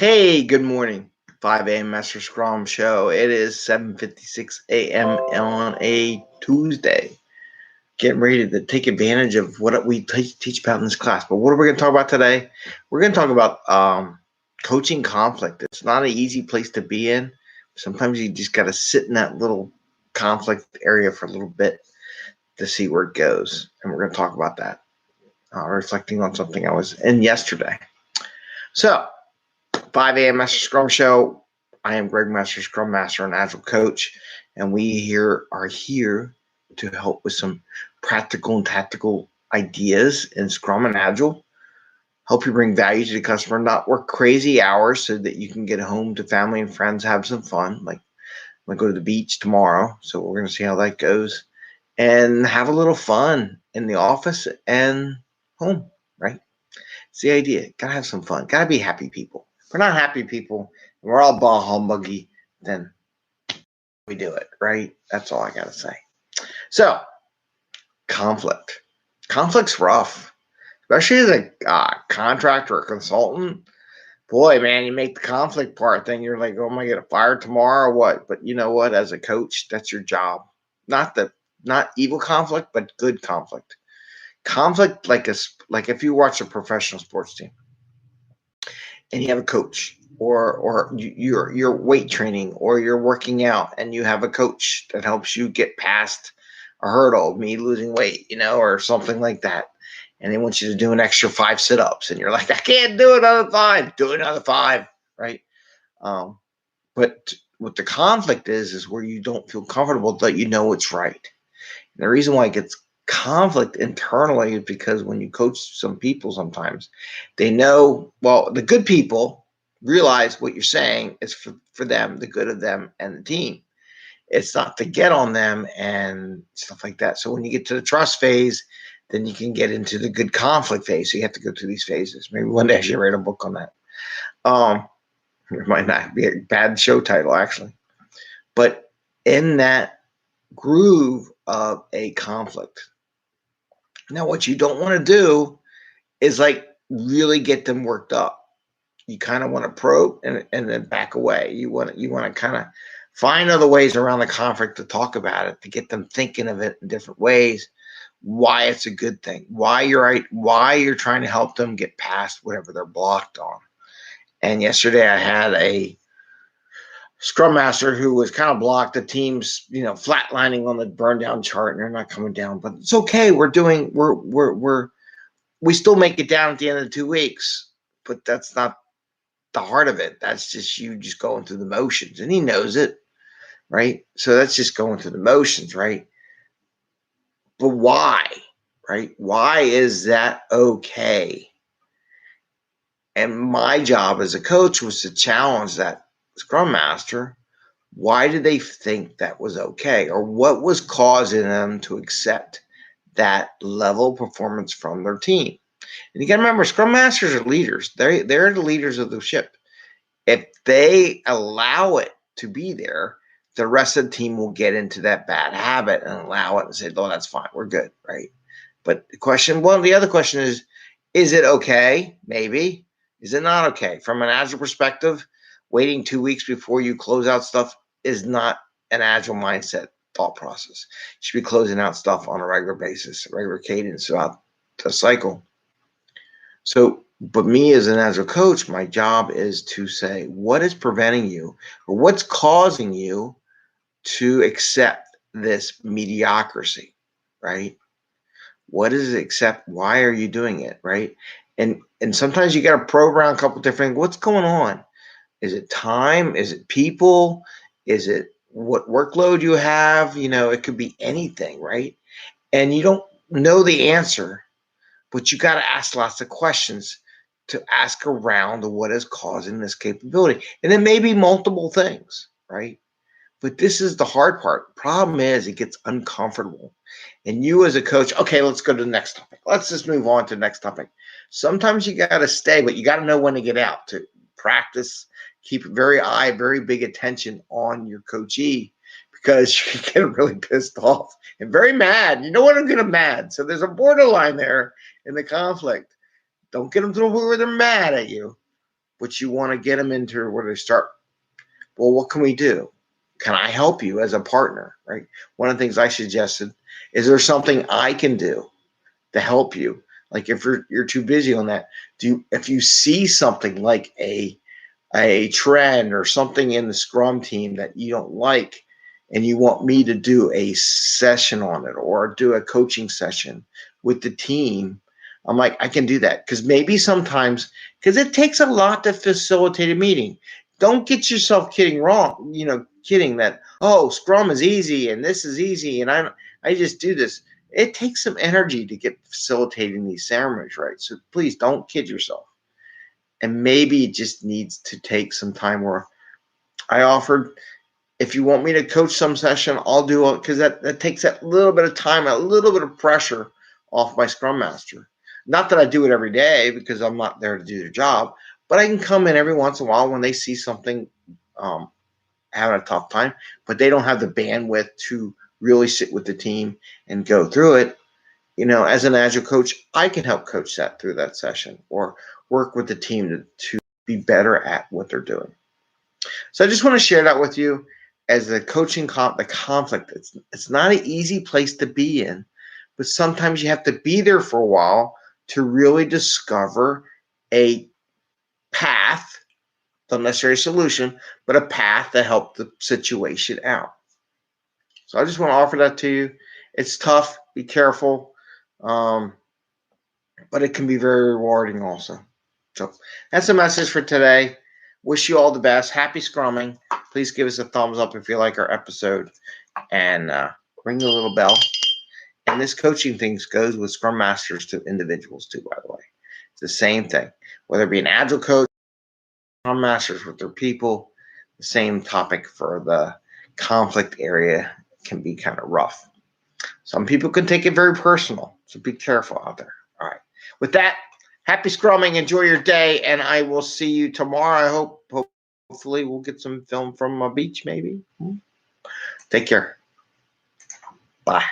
Hey, good morning. 5 a.m. Master Scrum Show. It is 7:56 a.m. on a Tuesday. Getting ready to take advantage of what we teach about in this class. But what are we going to talk about today? We're going to talk about coaching conflict. It's not an easy place to be in. Sometimes you just got to sit in that little conflict area for a little bit to see where it goes. And we're going to talk about that, reflecting on something I was in yesterday. So, 5 a.m. Master Scrum Show. I am Greg Master, Scrum Master and Agile Coach, and we are here to help with some practical and tactical ideas in Scrum and Agile. Help you bring value to the customer, not work crazy hours so that you can get home to family and friends, have some fun. Like I'm going to go to the beach tomorrow, so we're going to see how that goes, and have a little fun in the office and home, right? It's the idea. Got to have some fun. Got to be happy people. If we're not happy people and we're all bah humbuggy, then we do it, right? That's all I got to say. So, conflict. Conflict's rough, especially as a contractor or consultant. Boy, man, you make the conflict part, then you're like, oh, am I going to fire tomorrow or what? But you know what? As a coach, that's your job. Not evil conflict, but good conflict. Conflict, like if you watch a professional sports team and you have a coach, or you're weight training, or you're working out and you have a coach that helps you get past a hurdle, me losing weight, or something like that, and they want you to do an extra 5 sit-ups, and you're like, I can't do another 5. Do another 5, right? But what the conflict is where you don't feel comfortable that you know it's right. And the reason why it gets conflict internally is because when you coach some people, sometimes they know, well, the good people realize what you're saying is for them, the good of them and the team. It's not to get on them and stuff like that. So when you get to the trust phase, then you can get into the good conflict phase. So you have to go through these phases. Maybe one day I should write a book on that. It might not be a bad show title, actually. But in that groove of a conflict, now, what you don't want to do is like really get them worked up. You kind of want to probe and then back away. You want to kind of find other ways around the conflict to talk about it, to get them thinking of it in different ways, why it's a good thing, why you're trying to help them get past whatever they're blocked on. And yesterday I had a Scrum Master who was kind of blocked. The team's, flatlining on the burn down chart, and they're not coming down. But it's okay. We still make it down at the end of the 2 weeks, but that's not the heart of it. That's just you just going through the motions, and he knows it, right? So that's just going through the motions, right? But why, right? Why is that okay? And my job as a coach was to challenge that Scrum Master. Why did they think that was okay? Or what was causing them to accept that level of performance from their team? And you got to remember, Scrum Masters are leaders. They're the leaders of the ship. If they allow it to be there, the rest of the team will get into that bad habit and allow it and say, oh, that's fine. We're good, right? But the other question is it okay? Maybe. Is it not okay? From an Agile perspective, waiting 2 weeks before you close out stuff is not an Agile mindset thought process. You should be closing out stuff on a regular basis, regular cadence throughout the cycle. So, but me as an Agile coach, my job is to say, what is preventing you, or what's causing you to accept this mediocrity, right? What is it accept? Why are you doing it, right? And sometimes you got to probe around a couple different, what's going on? Is it time? Is it people? Is it what workload you have? It could be anything, right? And you don't know the answer, but you got to ask lots of questions to ask around what is causing this capability. And it may be multiple things, right? But this is the hard part. Problem is it gets uncomfortable. And you as a coach, okay, let's go to the next topic. Let's just move on to the next topic. Sometimes you got to stay, but you got to know when to get out, to practice, keep very big attention on your coachee, because you can get really pissed off and very mad. You know what? I'm getting mad. So there's a borderline there in the conflict. Don't get them to the point where they're mad at you, but you want to get them into where they start. Well, what can we do? Can I help you as a partner, right? One of the things I suggested, is there something I can do to help you? Like if you're too busy on that, if you see something like a trend or something in the Scrum team that you don't like, and you want me to do a session on it or do a coaching session with the team, I'm like, I can do that. Because maybe sometimes, because it takes a lot to facilitate a meeting. Don't get yourself kidding that, oh, Scrum is easy and this is easy and I just do this. It takes some energy to get facilitating these ceremonies, right? So please don't kid yourself. And maybe it just needs to take some time where I offered, if you want me to coach some session, I'll do it, because that takes that little bit of time, a little bit of pressure off my Scrum Master. Not that I do it every day, because I'm not there to do the job, but I can come in every once in a while when they see something having a tough time, but they don't have the bandwidth to really sit with the team and go through it. As an Agile coach, I can help coach that through that session or work with the team to be better at what they're doing. So I just want to share that with you as the coaching the conflict. It's not an easy place to be in, but sometimes you have to be there for a while to really discover a path, not necessarily a solution, but a path to help the situation out. So I just want to offer that to you. It's tough. Be careful. But it can be very rewarding also. So that's the message for today. Wish you all the best. Happy Scrumming. Please give us a thumbs up if you like our episode, and ring the little bell. And this coaching thing goes with Scrum Masters to individuals too, by the way. It's the same thing. Whether it be an Agile coach, Scrum Masters with their people, the same topic for the conflict area can be kind of rough. Some people can take it very personal, so be careful out there. All right. With that, happy Scrumming. Enjoy your day, and I will see you tomorrow. Hopefully we'll get some film from a beach, maybe. Take care. Bye.